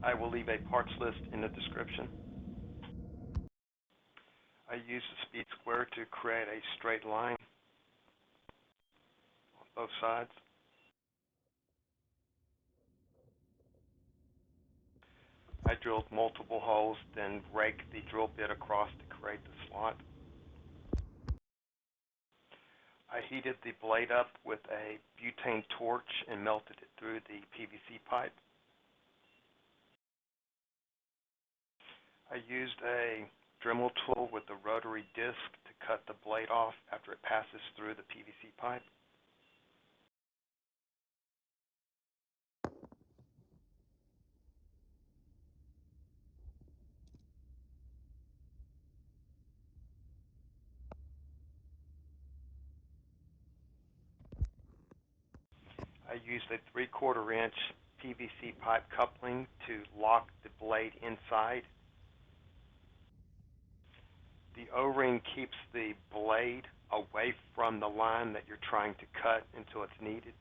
I will leave a parts list in the description. I use the speed square to create a straight line on both sides. I drilled multiple holes, then raked the drill bit across to create the slot. I heated the blade up with a butane torch and melted it through the PVC pipe. I used a dremel tool with a rotary disc to cut the blade off after it passes through the PVC pipe. I used a 3/4 inch PVC pipe coupling to lock the blade inside. The O-ring keeps the blade away from the line that you're trying to cut until it's needed.